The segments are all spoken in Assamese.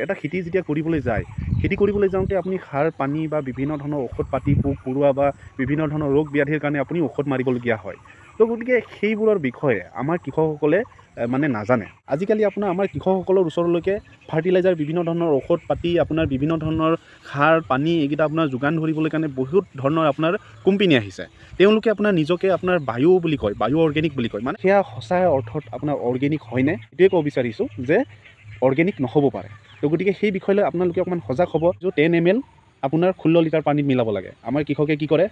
এটা খেতি যেতিয়া কৰিবলৈ যায়, খেতি কৰিবলৈ যাওঁতে আপুনি সাৰ পানী বা বিভিন্ন ধৰণৰ ঔষধ পাতি পোক পৰুৱা বা বিভিন্ন ধৰণৰ ৰোগ ব্যাধিৰ কাৰণে আপুনি ঔষধ মাৰিবলগীয়া হয়। তো গতিকে সেইবোৰৰ বিষয়ে আমাৰ কৃষকসকলে মানে নাজানে। আজিকালি আপোনাৰ আমাৰ কৃষকসকলৰ ওচৰলৈকে ফাৰ্টিলাইজাৰ বিভিন্ন ধৰণৰ ঔষধ পাতি আপোনাৰ বিভিন্ন ধৰণৰ সাৰ পানী এইকেইটা আপোনাৰ যোগান ধৰিবলৈ কাৰণে বহুত ধৰণৰ আপোনাৰ কোম্পানী আহিছে। তেওঁলোকে আপোনাৰ নিজকে আপোনাৰ বায়ু বুলি কয়, বায়ু অৰ্গেনিক বুলি কয়। মানে সেয়া সঁচা অৰ্থত আপোনাৰ অৰ্গেনিক হয়নে এইটোৱে ক'ব বিচাৰিছোঁ যে অৰ্গেনিক নহ'ব পাৰে। তো গতিকে সেই বিষয়লৈ আপোনালোকে অকণমান সজাগ হ'ব। যে 10 ml আপোনাৰ 16 লিটাৰ পানীত মিলাব লাগে। আমাৰ কৃষকে কি কৰে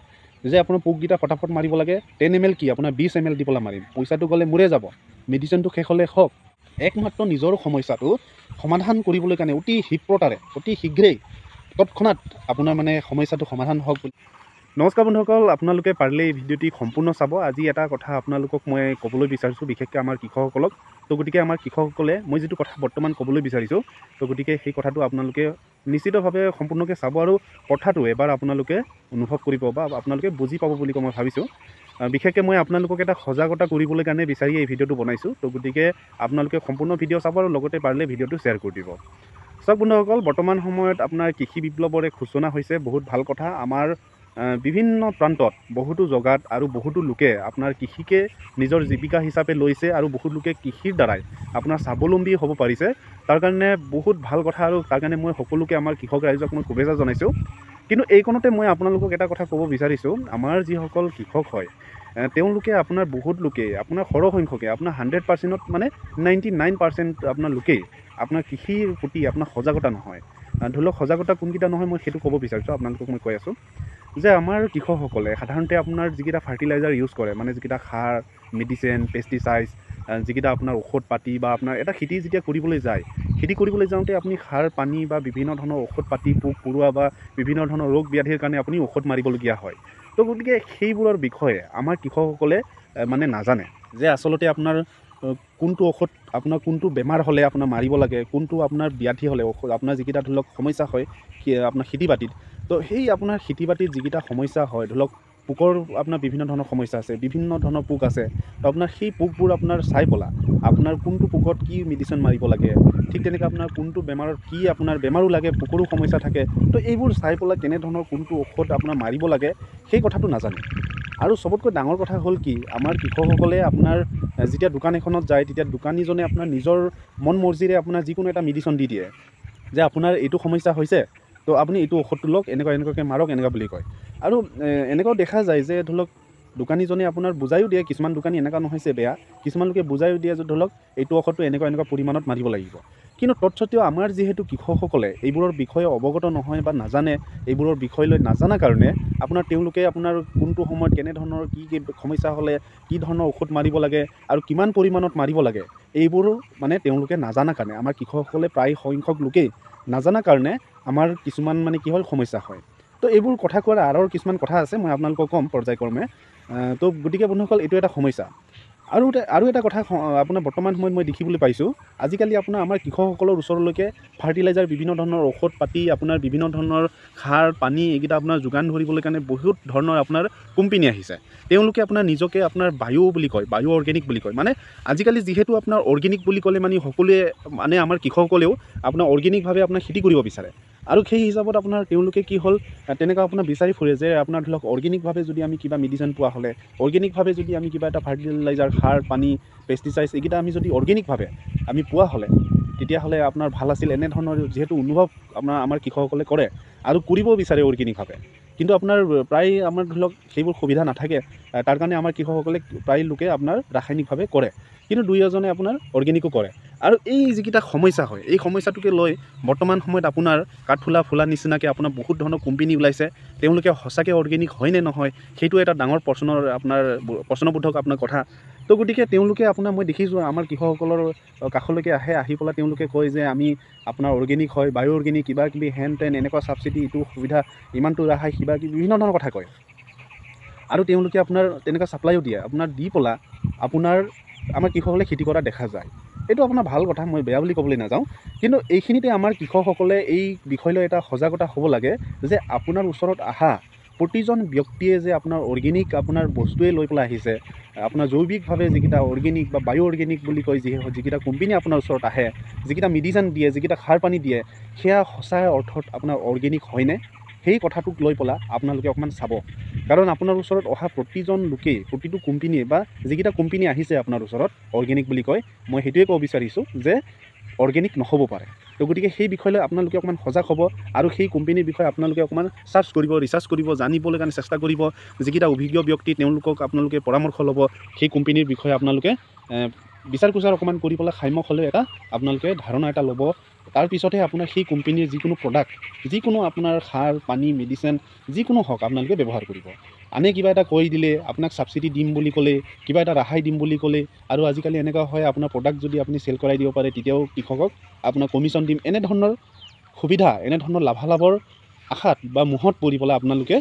যে আপোনাৰ পোককেইটা ফটাফট মাৰিব লাগে, 10 ml কি আপোনাৰ 20 ml দি পেলাই মাৰিম, পইচাটো গ'লে মোৰে যাব, মেডিচিনটো শেষ হ'লে হওক। একমাত্ৰ নিজৰ সমস্যাটো সমাধান কৰিবলৈ কাৰণে অতি ক্ষিপ্ৰতাৰে অতি শীঘ্ৰেই তৎক্ষণাত আপোনাৰ মানে সমস্যাটো সমাধান হওক বুলি। নমস্কাৰ বন্ধুসকল, আপোনালোকে পাৰিলে এই ভিডিঅ'টি সম্পূৰ্ণ চাব। আজি এটা কথা আপোনালোকক মই ক'বলৈ বিচাৰিছোঁ, বিশেষকৈ আমাৰ কৃষকসকলক। তো গতিকে আমাৰ কৃষকসকলে মই যিটো কথা বৰ্তমান ক'বলৈ বিচাৰিছোঁ, তো গতিকে সেই কথাটো আপোনালোকে নিশ্চিতভাৱে সম্পূৰ্ণকৈ চাব আৰু কথাটো এবাৰ আপোনালোকে অনুভৱ কৰিব বা আপোনালোকে বুজি পাব বুলি মই ভাবিছোঁ। বিশেষকৈ মই আপোনালোকক এটা সজাগতা কৰিবলৈ কাৰণে বিচাৰি এই ভিডিঅ'টো বনাইছোঁ। তো গতিকে আপোনালোকে সম্পূৰ্ণ ভিডিঅ' চাব আৰু লগতে পাৰিলে ভিডিঅ'টো শ্বেয়াৰ কৰি দিব। চাওক বন্ধুসকল, বৰ্তমান সময়ত আপোনাৰ কৃষি বিপ্লৱৰ এক সূচনা হৈছে, বহুত ভাল কথা। আমাৰ বিভিন্ন প্ৰান্তত বহুতো জগাত আৰু বহুতো লোকে আপোনাৰ কৃষিকে নিজৰ জীৱিকা হিচাপে লৈছে আৰু বহুত লোকে কৃষিৰ দ্বাৰাই আপোনাৰ স্বাৱলম্বী হ'ব পাৰিছে। তাৰ কাৰণে বহুত ভাল কথা আৰু তাৰ কাৰণে মই সকলোকে আমাৰ কৃষক ৰাইজক মই শুভেচ্ছা জনাইছোঁ। কিন্তু এইকণতে মই আপোনালোকক এটা কথা ক'ব বিচাৰিছোঁ, আমাৰ যিসকল কৃষক হয় তেওঁলোকে আপোনাৰ বহুত লোকেই আপোনাৰ সৰহ সংখ্যকে আপোনাৰ 100%ত মানে 99% আপোনাৰ লোকেই আপোনাৰ কৃষিৰ প্ৰতি আপোনাৰ সজাগতা নহয়। ধৰি লওক সজাগতা কোনকেইটা নহয় মই সেইটো ক'ব বিচাৰিছোঁ আপোনালোকক। মই কৈ আছোঁ যে আমাৰ কৃষকসকলে সাধাৰণতে আপোনাৰ যিকেইটা ফাৰ্টিলাইজাৰ ইউজ কৰে, মানে যিকেইটা সাৰ মেডিচিন পেষ্টিচাইডছ যিকেইটা আপোনাৰ ঔষধ পাতি বা আপোনাৰ এটা খেতি যেতিয়া কৰিবলৈ যায়, খেতি কৰিবলৈ যাওঁতে আপুনি সাৰ পানী বা বিভিন্ন ধৰণৰ ঔষধ পাতি পোক পৰুৱা বা বিভিন্ন ধৰণৰ ৰোগ ব্যাধিৰ কাৰণে আপুনি ঔষধ মাৰিবলগীয়া হয়। তো গতিকে সেইবোৰৰ বিষয়ে আমাৰ কৃষকসকলে মানে নাজানে যে আচলতে আপোনাৰ কোনটো ঔষধ আপোনাৰ কোনটো বেমাৰ হ'লে আপোনাৰ মাৰিব লাগে, কোনটো আপোনাৰ ব্যাধি হ'লে ঔষধ আপোনাৰ যিকেইটা ধৰি লওক সমস্যা হয় আপোনাৰ খেতি বাতিত। তো সেই আপোনাৰ খেতি বাতিত যিকেইটা সমস্যা হয়, ধৰি লওক পোকৰ আপোনাৰ বিভিন্ন ধৰণৰ সমস্যা আছে, বিভিন্ন ধৰণৰ পোক আছে। তো আপোনাৰ সেই পোকবোৰ আপোনাৰ চাই পেলা আপোনাৰ কোনটো পোকত কি মেডিচিন মাৰিব লাগে, ঠিক তেনেকৈ আপোনাৰ কোনটো বেমাৰত কি আপোনাৰ বেমাৰো লাগে, পোকৰো সমস্যা থাকে। তো এইবোৰ চাই পেলাই কেনেধৰণৰ কোনটো ঔষধ আপোনাৰ মাৰিব লাগে সেই কথাটো নাজানে। আৰু চবতকৈ ডাঙৰ কথা হ'ল কি, আমাৰ কৃষকসকলে আপোনাৰ যেতিয়া দোকান এখনত যায় তেতিয়া দোকানীজনে আপোনাৰ নিজৰ মন মৰ্জিৰে আপোনাৰ যিকোনো এটা মেডিচিন দি দিয়ে যে আপোনাৰ এইটো সমস্যা হৈছে, তো আপুনি এইটো ঔষধটো লওক, এনেকুৱাকৈ মাৰক, এনেকুৱা বুলি কয়। আৰু এনেকুৱাও দেখা যায় যে ধৰি লওক দোকানীজনে আপোনাৰ বুজায়ো দিয়ে, কিছুমান দোকানী এনেকুৱা নহয় যে বেয়া, কিছুমান লোকে বুজায়ো দিয়ে যে ধৰি লওক এইটো ঔষধটো এনেকুৱা পৰিমাণত মাৰিব লাগিব। কিন্তু তৎসত্ত্বেও আমাৰ যিহেতু কৃষকসকলে এইবোৰৰ বিষয়ে অৱগত নহয় বা নাজানে, এইবোৰৰ বিষয় লৈ নাজানা কাৰণে আপোনাৰ তেওঁলোকে আপোনাৰ কোনটো সময়ত কেনেধৰণৰ কি সমস্যা হ'লে কি ধৰণৰ ঔষধ মাৰিব লাগে আৰু কিমান পৰিমাণত মাৰিব লাগে, এইবোৰো মানে তেওঁলোকে নাজানা কাৰণে আমাৰ কৃষকসকলে প্ৰায় সংখ্যক লোকেই নাজানা কাৰণে আমাৰ কিছুমান মানে কি হ'ল সমস্যা হয়। তো এইবোৰ কথা কোৱাৰ আঁৰৰ কিছুমান কথা আছে, মই আপোনালোকক ক'ম পৰ্যায়ক্ৰমে। তো গতিকে বন্ধুসকল, এইটো এটা সমস্যা। আৰু এটা কথা আপোনাৰ বৰ্তমান সময়ত মই দেখিবলৈ পাইছোঁ, আজিকালি আপোনাৰ আমাৰ কৃষকসকলৰ ওচৰলৈকে ফাৰ্টিলাইজাৰ বিভিন্ন ধৰণৰ ঔষধ পাতি আপোনাৰ বিভিন্ন ধৰণৰ সাৰ পানী এইকেইটা আপোনাৰ যোগান ধৰিবলৈ কাৰণে বহুত ধৰণৰ আপোনাৰ কোম্পানী আহিছে। তেওঁলোকে আপোনাৰ নিজকে আপোনাৰ বায়ু বুলি কয়, বায়ু অৰ্গেনিক বুলি কয়। মানে আজিকালি যিহেতু আপোনাৰ অৰ্গেনিক বুলি ক'লে মানে সকলোৱে মানে আমাৰ কৃষকসকলেও আপোনাৰ অৰ্গেনিকভাৱে আপোনাৰ খেতি কৰিব বিচাৰে। আৰু সেই হিচাপত আপোনাৰ তেওঁলোকে কি হ'ল তেনেকুৱা আপোনাৰ বিচাৰি ফুৰে যে আপোনাৰ ধৰি লওক অৰ্গেনিকভাৱে যদি আমি কিবা মেডিচিন পোৱা হ'লে, অৰ্গেনিকভাৱে যদি আমি কিবা এটা ফাৰ্টিলাইজাৰ সাৰ পানী পেষ্টিচাইডছ এইকেইটা আমি যদি অৰ্গেনিকভাৱে আমি পোৱা হ'লে তেতিয়াহ'লে আপোনাৰ ভাল আছিল। এনেধৰণৰ যিহেতু অনুভৱ আমাৰ কৃষকসকলে কৰে আৰু কৰিব বিচাৰে অৰ্গেনিকভাৱে, কিন্তু আপোনাৰ প্ৰায় আমাৰ ধৰি লওক সেইবোৰ সুবিধা নাথাকে। তাৰ কাৰণে আমাৰ কৃষকসকলে প্ৰায় লোকে আপোনাৰ ৰাসায়নিকভাৱে কৰে, কিন্তু দুই এজনে আপোনাৰ অৰ্গেনিকো কৰে। আৰু এই যিকেইটা সমস্যা হয়, এই সমস্যাটোকে লৈ বৰ্তমান সময়ত আপোনাৰ কাঠফুলা নিচিনাকৈ আপোনাৰ বহুত ধৰণৰ কোম্পানী ওলাইছে। তেওঁলোকে সঁচাকৈ অৰ্গেনিক হয় নে নহয় সেইটো এটা ডাঙৰ প্ৰশ্নবোধক আপোনাৰ কথা। তো গতিকে তেওঁলোকে আপোনাৰ মই দেখিছোঁ আমাৰ কৃষকসকলৰ কাষলৈকে আহি পেলাই তেওঁলোকে কয় যে আমি আপোনাৰ অৰ্গেনিক হয়, বায়ু অৰ্গেনিক কিবা কিবি হেন তেন এনেকুৱা ছাবচিডি এইটো সুবিধা ইমানটো ৰেহাই কিবা কিবি বিভিন্ন ধৰণৰ কথা কয়। আৰু তেওঁলোকে আপোনাৰ তেনেকুৱা ছাপ্লাইও দিয়ে, আপোনাৰ দি পেলাই আপোনাৰ আমাৰ কৃষকসকলে খেতি কৰা দেখা যায়। এইটো আপোনাৰ ভাল কথা, মই বেয়া বুলি ক'বলৈ নাযাওঁ। কিন্তু এইখিনিতে আমাৰ কৃষকসকলে এই বিষয় লৈ এটা সজাগতা হ'ব লাগে যে আপোনাৰ ওচৰত অহা প্ৰতিজন ব্যক্তিয়ে যে আপোনাৰ অৰ্গেনিক আপোনাৰ বস্তুৱে লৈ পেলাই আহিছে, আপোনাৰ জৈৱিকভাৱে যিকেইটা অৰ্গেনিক বা বায়ো অৰ্গেনিক বুলি কয় যিকেইটা কোম্পানী আপোনাৰ ওচৰত আহে, যিকেইটা মেডিচিন দিয়ে, যিকেইটা সাৰ পানী দিয়ে, সেয়া সঁচা অৰ্থত আপোনাৰ অৰ্গেনিক হয়নে, সেই কথাটোক লৈ পেলাই আপোনালোকে অকণমান চাব। কাৰণ আপোনাৰ ওচৰত অহা প্ৰতিজন লোকেই, প্ৰতিটো কোম্পানীয়ে বা যিকেইটা কোম্পানী আহিছে আপোনাৰ ওচৰত অৰ্গেনিক বুলি কয়, মই সেইটোৱে ক'ব বিচাৰিছোঁ যে অৰ্গেনিক নহ'ব পাৰে। তো গতিকে সেই বিষয়লৈ আপোনালোকে অকণমান সজাগ হ'ব আৰু সেই কোম্পানীৰ বিষয়ে আপোনালোকে অকণমান চাৰ্চ কৰিব, ৰিচাৰ্চ কৰিব, জানিবলৈ কাৰণে চেষ্টা কৰিব। যিকেইটা অভিজ্ঞ ব্যক্তি তেওঁলোকক আপোনালোকে পৰামৰ্শ ল'ব, সেই কোম্পানীৰ বিষয়ে আপোনালোকে বিচাৰ কুচাৰ অকণমান কৰি পেলাই সাম্যক হ'লে এটা আপোনালোকে ধাৰণা এটা ল'ব। তাৰপিছতহে আপোনাৰ সেই কোম্পানীৰ যিকোনো প্ৰডাক্ট, যিকোনো আপোনাৰ সাৰ পানী মেডিচিন যিকোনো হওক আপোনালোকে ব্যৱহাৰ কৰিব। আনে কিবা এটা কৈ দিলে, আপোনাক ছাবচিডি দিম বুলি ক'লে, কিবা এটা ৰেহাই দিম বুলি ক'লে, আৰু আজিকালি এনেকুৱা হয় আপোনাৰ প্ৰডাক্ট যদি আপুনি চেল কৰাই দিব পাৰে তেতিয়াও কৃষকক আপোনাৰ কমিশ্যন দিম, এনেধৰণৰ সুবিধা, এনেধৰণৰ লাভালাভৰ আশাত বা মোহত পৰি পেলাই আপোনালোকে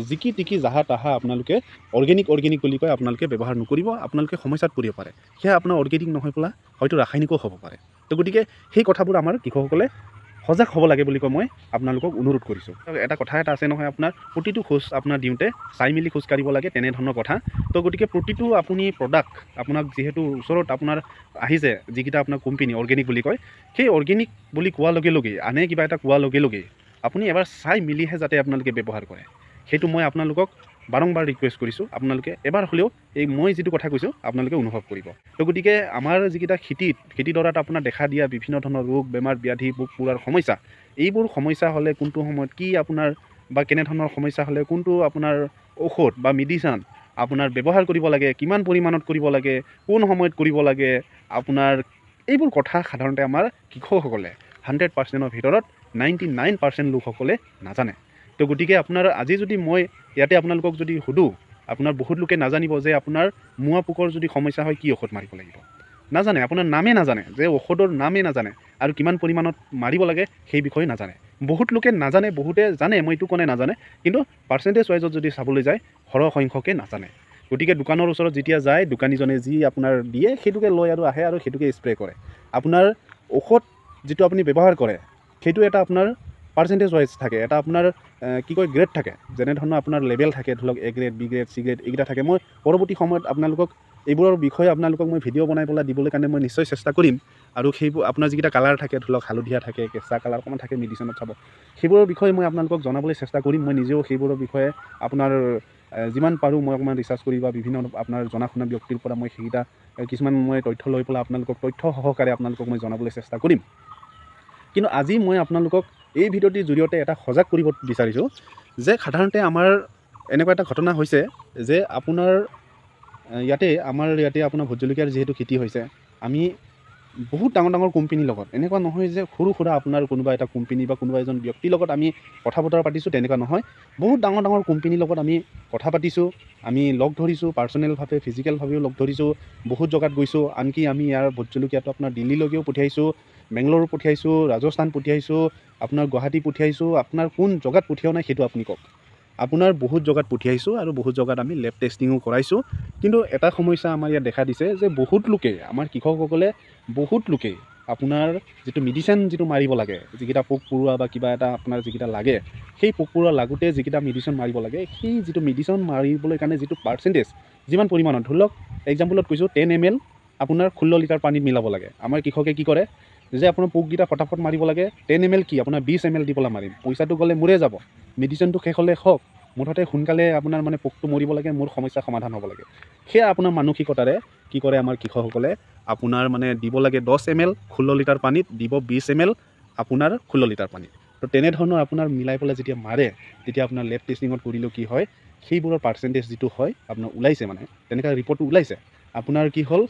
জিকি টিকি জাহা তাহা আপোনালোকে অৰ্গেনিক বুলি কয় আপোনালোকে ব্যৱহাৰ নকৰিব, আপোনালোকে সমস্যাত পৰিব পাৰে। সেয়া আপোনাৰ অৰ্গেনিক নহয় পেলাই হয়তো ৰাসায়নিকো হ'ব পাৰে। তো গতিকে সেই কথাবোৰ আমাৰ কৃষকসকলে সজাগ হ'ব লাগে বুলি কয় মই আপোনালোকক অনুৰোধ কৰিছোঁ। এটা কথা এটা আছে নহয়, আপোনাৰ প্ৰতিটো খোজ আপোনাৰ দিওঁতে চাই মেলি খোজ কাঢ়িব লাগে, তেনেধৰণৰ কথা। তো গতিকে প্ৰতিটো আপুনি প্ৰডাক্ট আপোনাক যিহেতু ওচৰত আপোনাৰ আহিছে, যিকেইটা আপোনাৰ কোম্পানী অৰ্গেনিক বুলি কয়, সেই অৰ্গেনিক বুলি কোৱাৰ লগে লগেই, আনে কিবা এটা কোৱাৰ লগে লগেই আপুনি এবাৰ চাই মেলিহে যাতে আপোনালোকে ব্যৱহাৰ কৰে, সেইটো মই আপোনালোকক বাৰম্বাৰ ৰিকুৱেষ্ট কৰিছোঁ। আপোনালোকে এবাৰ হ'লেও এই মই যিটো কথা কৈছোঁ আপোনালোকে অনুভৱ কৰিব। তো গতিকে আমাৰ যিকেইটা খেতিডৰাত আপোনাৰ দেখা দিয়া বিভিন্ন ধৰণৰ ৰোগ বেমাৰ ব্যাধি পোক পৰুৱাৰ সমস্যা, এইবোৰ সমস্যা হ'লে কোনটো সময়ত কি আপোনাৰ বা কেনেধৰণৰ সমস্যা হ'লে কোনটো আপোনাৰ ঔষধ বা মেডিচিন আপোনাৰ ব্যৱহাৰ কৰিব লাগে, কিমান পৰিমাণত কৰিব লাগে, কোন সময়ত কৰিব লাগে, আপোনাৰ এইবোৰ কথা সাধাৰণতে আমাৰ কৃষকসকলে 100%ৰ ভিতৰত 99% লোকসকলে নাজানে। তো গতিকে আপোনাৰ আজি যদি মই ইয়াতে আপোনালোকক যদি সুধোঁ, আপোনাৰ বহুত লোকে নাজানিব যে আপোনাৰ মোৱা পোকৰ যদি সমস্যা হয় কি ঔষধ মাৰিব লাগিব, নাজানে, আপোনাৰ নামেই নাজানে, যে ঔষধৰ নামেই নাজানে আৰু কিমান পৰিমাণত মাৰিব লাগে সেই বিষয়ে নাজানে। বহুত লোকে নাজানে, বহুতে জানে, মই এইটো কোনে নাজানে, কিন্তু পাৰ্চেণ্টেজ ৱাইজত যদি চাবলৈ যায় সৰহ সংখ্যকে নাজানে। গতিকে দোকানৰ ওচৰত যেতিয়া যায়, দোকানীজনে যি আপোনাৰ দিয়ে সেইটোকে লৈ আৰু আহে আৰু সেইটোকে স্প্ৰে কৰে। আপোনাৰ ঔষধ যিটো আপুনি ব্যৱহাৰ কৰে সেইটো এটা আপোনাৰ পাৰ্চেণ্টেজ ৱাইজ থাকে, এটা আপোনাৰ কি কয় গ্ৰেড থাকে, যেনেধৰণৰ আপোনাৰ লেভেল থাকে, ধৰি লওক A grade B grade C grade এইকেইটা থাকে। মই পৰৱৰ্তী সময়ত আপোনালোকক এইবোৰৰ বিষয়ে আপোনালোকক মই ভিডিঅ' বনাই পেলাই দিবলৈ কাৰণে মই নিশ্চয় চেষ্টা কৰিম। আৰু সেইবোৰ আপোনাৰ যিকেইটা কালাৰ থাকে, ধৰি লওক হালধীয়া থাকে, কেঁচা কালাৰ অকণমান থাকে, মেডিচিনত চাব, সেইবোৰৰ বিষয়ে মই আপোনালোকক জনাবলৈ চেষ্টা কৰিম। মই নিজেও সেইবোৰৰ বিষয়ে আপোনাৰ যিমান পাৰোঁ মই অকণমান ৰিচাৰ্চ কৰি বা বিভিন্ন আপোনাৰ জনা শুনা ব্যক্তিৰ পৰা মই সেইকেইটা কিছুমান মই তথ্য লৈ পেলাই আপোনালোকক তথ্য সহকাৰে আপোনালোকক মই জনাবলৈ চেষ্টা কৰিম। কিন্তু আজি মই আপোনালোকক এই ভিডিঅ'টিৰ জৰিয়তে এটা সজাগ কৰিব বিচাৰিছোঁ যে সাধাৰণতে আমাৰ এনেকুৱা এটা ঘটনা হৈছে যে আপোনাৰ আমাৰ ইয়াতে আপোনাৰ ভোট জলকীয়াৰ যিহেতু খেতি হৈছে, আমি বহুত ডাঙৰ ডাঙৰ কোম্পানীৰ লগত, এনেকুৱা নহয় যে সৰু সুৰা আপোনাৰ কোনোবা এটা কোম্পানী বা কোনোবা এজন ব্যক্তিৰ লগত আমি কথা বতৰা পাতিছোঁ, তেনেকুৱা নহয়। বহুত ডাঙৰ ডাঙৰ কোম্পানীৰ লগত আমি কথা পাতিছোঁ, আমি লগ ধৰিছোঁ, পাৰ্চনেলভাৱে ফিজিকেলভাৱেও লগ ধৰিছোঁ, বহুত জেগাত গৈছোঁ। আনকি আমি ইয়াৰ ভোট জলকীয়াটো আপোনাৰ দিল্লীলৈকেও পঠিয়াইছোঁ, বেংগলোৰো পঠিয়াইছোঁ, ৰাজস্থান পঠিয়াইছোঁ, আপোনাৰ গুৱাহাটী পঠিয়াইছোঁ। আপোনাৰ কোন জেগাত পঠিয়াও নাই সেইটো আপুনি কওক। আপোনাৰ বহুত জেগাত পঠিয়াইছোঁ আৰু বহুত জেগাত আমি লেব টেষ্টিঙো কৰাইছোঁ। কিন্তু এটা সমস্যা আমাৰ ইয়াত দেখা দিছে যে বহুত লোকে, আমাৰ কৃষকসকলে বহুত লোকে আপোনাৰ যিটো মেডিচিন যিটো মাৰিব লাগে, যিকেইটা পোক পৰুৱা বা কিবা এটা আপোনাৰ যিকেইটা লাগে, সেই পোক পৰুৱা লাগোতে যিকেইটা মেডিচিন মাৰিব লাগে, সেই যিটো মেডিচিন মাৰিবলৈ কাৰণে যিটো পাৰ্চেণ্টেজ, যিমান পৰিমাণত, ধৰি লওক এক্সাম্পলত কৈছোঁ 10 ml আপোনাৰ 16 লিটাৰ পানীত মিলাব লাগে। আমাৰ কৃষকে কি কৰে যে আপোনাৰ পোককেইটা ফটাফট মাৰিব লাগে, 10 ml কি আপোনাৰ 20 ml দি পেলাই মাৰিম, পইচাটো গ'লে মোৰে যাব, মেডিচিনটো শেষ হ'লে হওক, মুঠতে সোনকালে আপোনাৰ মানে পোকটো মৰিব লাগে, মোৰ সমস্যা সমাধান হ'ব লাগে। সেয়া আপোনাৰ মানসিকতাৰে কি কৰে আমাৰ কৃষকসকলে, আপোনাৰ মানে দিব লাগে 10 ml 16 লিটাৰ পানীত, দিব 20 ml আপোনাৰ 16 লিটাৰ পানীত। তো তেনেধৰণৰ আপোনাৰ মিলাই পেলাই যেতিয়া মাৰে, তেতিয়া আপোনাৰ লেব টেষ্টিঙত কৰিলেও কি হয়, সেইবোৰৰ পাৰ্চেণ্টেজ যিটো হয় আপোনাৰ ওলাইছে, মানে তেনেকুৱা ৰিপৰ্টটো ওলাইছে। আপোনাৰ কি হ'ল,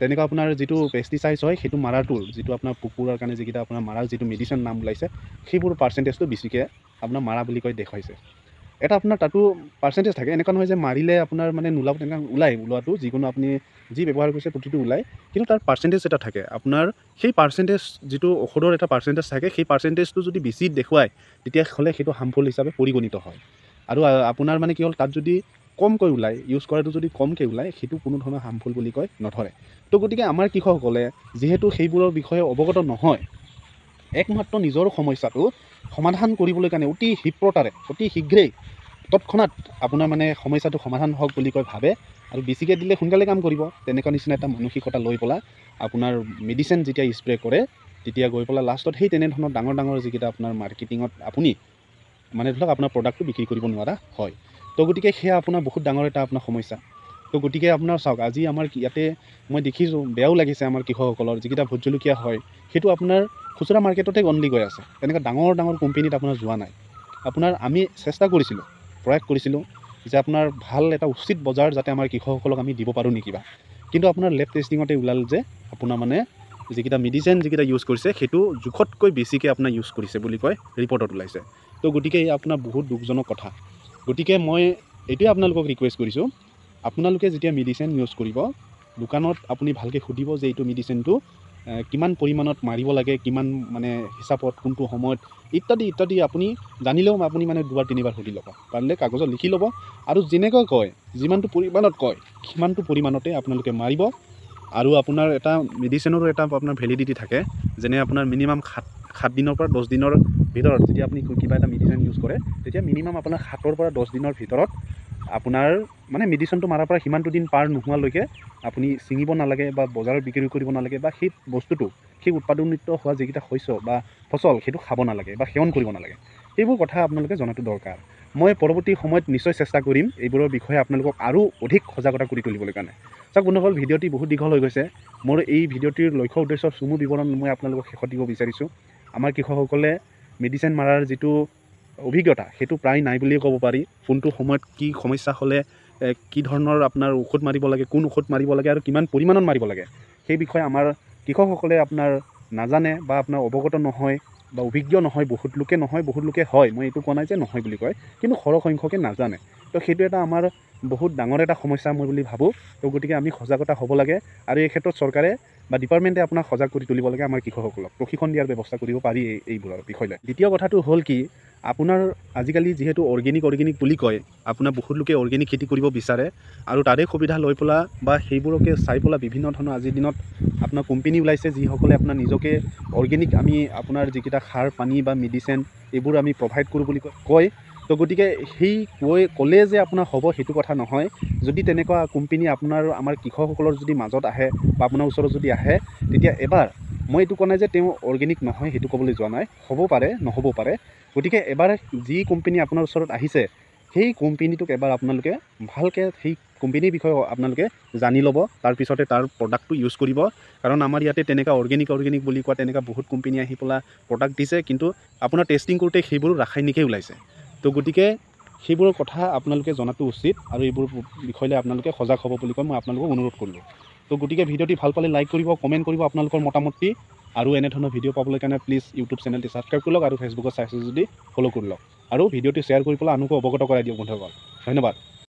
তেনেকুৱা আপোনাৰ যিটো পেষ্টিচাইডছ হয় সেইটো মাৰাৰ টুল, যিটো আপোনাৰ পোক পৰুৱাৰ কাৰণে যিকেইটা আপোনাৰ মাৰাৰ যিটো মেডিচিন নাম ওলাইছে, সেইবোৰ পাৰ্চেণ্টেজটো বেছিকৈ আপোনাৰ মাৰা বুলি কৈ দেখুৱাইছে। এটা আপোনাৰ তাতো পাৰ্চেণ্টেজ থাকে, এনেকুৱা নহয় যে মাৰিলে আপোনাৰ মানে নোলাব, তেনেকুৱা ওলোৱাটো যিকোনো আপুনি যি ব্যৱহাৰ কৰিছে প্ৰতিটো ওলায়, কিন্তু তাৰ পাৰ্চেণ্টেজ এটা থাকে। আপোনাৰ সেই পাৰ্চেণ্টেজ যিটো ঔষধৰ এটা পাৰ্চেণ্টেজ থাকে, সেই পাৰ্চেণ্টেজটো যদি বেছি দেখুৱায় তেতিয়াহ'লে সেইটো হাৰ্মফুল হিচাপে পৰিগণিত হয়। আৰু আপোনাৰ মানে কি হ'ল, তাত যদি কমকৈ ওলায়, ইউজ কৰাটো যদি কমকৈ ওলায়, সেইটো কোনো ধৰণৰ হাৰ্মফুল বুলি কয় নধৰে। তো গতিকে আমাৰ কৃষকসকলে যিহেতু সেইবোৰৰ বিষয়ে অৱগত নহয়, একমাত্ৰ নিজৰ সমস্যাটো সমাধান কৰিবলৈ কাৰণে অতি ক্ষীপ্ৰতাৰে, অতি শীঘ্ৰেই তৎক্ষণাত আপোনাৰ মানে সমস্যাটো সমাধান হওক বুলি কৈ ভাবে আৰু বেছিকৈ দিলে সোনকালে কাম কৰিব। তেনেকুৱা নিচিনা এটা মানসিকতা লৈ পেলাই আপোনাৰ মেডিচিন যেতিয়া স্প্ৰে কৰে তেতিয়া গৈ পেলাই লাষ্টত সেই তেনেধৰণৰ ডাঙৰ ডাঙৰ যিকেইটা আপোনাৰ মাৰ্কেটিঙত আপুনি মানে ধৰক আপোনাৰ প্ৰডাক্টটো বিক্ৰী কৰিব নোৱাৰা হয়। তো গতিকে সেয়া আপোনাৰ বহুত ডাঙৰ এটা আপোনাৰ সমস্যা। তো গতিকে আপোনাৰ চাওক, আজি আমাৰ ইয়াতে মই দেখিছোঁ, বেয়াও লাগিছে আমাৰ কৃষকসকলৰ যিকেইটা ভোট জলকীয়া হয় সেইটো আপোনাৰ খুচুৰা মাৰ্কেটতে অনলি গৈ আছে, তেনেকৈ ডাঙৰ ডাঙৰ কোম্পেনীত আপোনাৰ যোৱা নাই। আপোনাৰ আমি চেষ্টা কৰিছিলোঁ, প্ৰয়াস কৰিছিলোঁ যে আপোনাৰ ভাল এটা উচিত বজাৰ যাতে আমাৰ কৃষকসকলক আমি দিব পাৰোঁ নেকি বা, কিন্তু আপোনাৰ লেব টেষ্টিঙতে ওলাল যে আপোনাৰ মানে যিকেইটা মেডিচিন যিকেইটা ইউজ কৰিছে সেইটো জোখতকৈ বেছিকৈ আপোনাৰ ইউজ কৰিছে বুলি কয় ৰিপৰ্টত ওলাইছে। তো গতিকে এই আপোনাৰ বহুত দুখজনক কথা। গতিকে মই এইটোৱে আপোনালোকক ৰিকুৱেষ্ট কৰিছোঁ, আপোনালোকে যেতিয়া মেডিচিন ইউজ কৰিব দোকানত আপুনি ভালকৈ সুধিব যে এইটো মেডিচিনটো কিমান পৰিমাণত মাৰিব লাগে, কিমান মানে হিচাপত, কোনটো সময়ত ইত্যাদি ইত্যাদি আপুনি জানিলেও আপুনি মানে দুবাৰ তিনিবাৰ সুধি ল'ব, পাৰিলে কাগজত লিখি ল'ব আৰু যেনেকৈ কয় যিমানটো পৰিমাণত কয় সিমানটো পৰিমাণতে আপোনালোকে মাৰিব। আৰু আপোনাৰ এটা মেডিচিনৰো এটা আপোনাৰ ভেলিডিটি থাকে, যেনে আপোনাৰ মিনিমাম 7 দিনৰ পৰা 10 দিনৰ ভিতৰত যেতিয়া আপুনি কিবা এটা মেডিচিন ইউজ কৰে তেতিয়া মিনিমাম আপোনাৰ 7ৰ পৰা 10 দিনৰ ভিতৰত আপোনাৰ মানে মেডিচিনটো মাৰাৰ পৰা সিমানটো দিন পাৰ নোহোৱালৈকে আপুনি ছিঙিব নালাগে বা বজাৰত বিক্ৰী কৰিব নালাগে, বা সেই বস্তুটো সেই উৎপাদনিত হোৱা যিকেইটা শস্য বা ফচল সেইটো খাব নালাগে বা সেৱন কৰিব নালাগে। সেইবোৰ কথা আপোনালোকে জনাটো দৰকাৰ। মই পৰৱৰ্তী সময়ত নিশ্চয় চেষ্টা কৰিম এইবোৰৰ বিষয়ে আপোনালোকক আৰু অধিক সজাগতা কৰি তুলিবলৈ কাৰণে। চাওক বন্ধুসকল, ভিডিঅ'টি বহুত দীঘল হৈ গৈছে। মোৰ এই ভিডিঅ'টিৰ লক্ষ্য উদ্দেশ্য চমু বিৱৰণ মই আপোনালোকক শেষত দিব বিচাৰিছোঁ। আমাৰ কৃষকসকলে মেডিচিন মাৰাৰ যিটো অভিজ্ঞতা সেইটো প্ৰায় নাই বুলিয়ে ক'ব পাৰি। কোনটো সময়ত কি সমস্যা হ'লে কি ধৰণৰ আপোনাৰ ঔষধ মাৰিব লাগে, কোন ঔষধ মাৰিব লাগে আৰু কিমান পৰিমাণত মাৰিব লাগে সেই বিষয়ে আমাৰ কৃষকসকলে আপোনাৰ নাজানে বা আপোনাৰ অৱগত নহয় বা অভিজ্ঞ নহয়। বহুত লোকে নহয়, বহুত লোকে হয়, মই এইটো কোৱা নাই যে নহয় বুলি কয়, কিন্তু সৰহসংখ্যকে নাজানে। তো সেইটো এটা আমাৰ বহুত ডাঙৰ এটা সমস্যা মই বুলি ভাবোঁ। তো গতিকে আমি সজাগতা হ'ব লাগে আৰু এই ক্ষেত্ৰত চৰকাৰে বা ডিপাৰ্টমেণ্টে আপোনাক সজাগ কৰি তুলিব লাগে। আমাৰ কৃষকসকলক প্ৰশিক্ষণ দিয়াৰ ব্যৱস্থা কৰিব পাৰি এইবোৰৰ বিষয় লৈ। দ্বিতীয় কথাটো হ'ল কি, আপোনাৰ আজিকালি যিহেতু অৰ্গেনিক বুলি কয়, আপোনাৰ বহুত লোকে অৰ্গেনিক খেতি কৰিব বিচাৰে আৰু তাৰে সুবিধা লৈ পেলাই বা সেইবোৰকে চাই পেলাই বিভিন্ন ধৰণৰ আজিৰ দিনত আপোনাৰ কোম্পেনী ওলাইছে যিসকলে আপোনাৰ নিজকে অৰ্গেনিক আমি আপোনাৰ যিকেইটা সাৰ পানী বা মেডিচিন এইবোৰ আমি প্ৰভাইড কৰোঁ বুলি কয়। তো গতিকে সেই ক'লে যে আপোনাৰ হ'ব সেইটো কথা নহয়। যদি তেনেকুৱা কোম্পেনী আমাৰ কৃষকসকলৰ যদি মাজত আহে বা আপোনাৰ ওচৰত যদি আহে তেতিয়া এবাৰ, মই এইটো কোৱা নাই যে তেওঁ অৰ্গেনিক নহয় সেইটো ক'বলৈ যোৱা নাই, হ'ব পাৰে নহ'বও পাৰে। গতিকে এবাৰ যি কোম্পেনী আপোনাৰ ওচৰত আহিছে সেই কোম্পেনীটোক এবাৰ আপোনালোকে ভালকৈ সেই কোম্পেনীৰ বিষয়ে আপোনালোকে জানি ল'ব, তাৰপিছতে তাৰ প্ৰডাক্টটো ইউজ কৰিব। কাৰণ আমাৰ ইয়াতে তেনেকুৱা অৰ্গেনিক বুলি কোৱা তেনেকুৱা বহুত কোম্পেনী আহি পেলাই প্ৰডাক্ট দিছে, কিন্তু আপোনাৰ টেষ্টিং কৰোঁতে সেইবোৰ ৰাসায়নিকেই ওলাইছে। তো গতিকে সেইবোৰৰ কথা আপোনালোকে জনাটো উচিত আৰু এইবোৰ বিষয়লৈ আপোনালোকে সজাগ হ'ব বুলি কৈ মই আপোনালোকক অনুৰোধ কৰিলোঁ। তো গতিকে ভিডিঅ'টি ভাল পালে লাইক কৰিব, কমেণ্ট কৰিব আপোনালোকৰ মতামতটি, আৰু এনেধৰণৰ ভিডিঅ' পাবলৈ কাৰণে প্লিজ ইউটিউব চেনেলটি ছাবস্ক্ৰাইব কৰি লওক আৰু ফেচবুকত চাইছে যদি ফ'ল' কৰি লওক আৰু ভিডিঅ'টি শ্বেয়াৰ কৰি পেলাই আনকো অৱগত কৰাই দিয়ক বন্ধুসকল। ধন্যবাদ।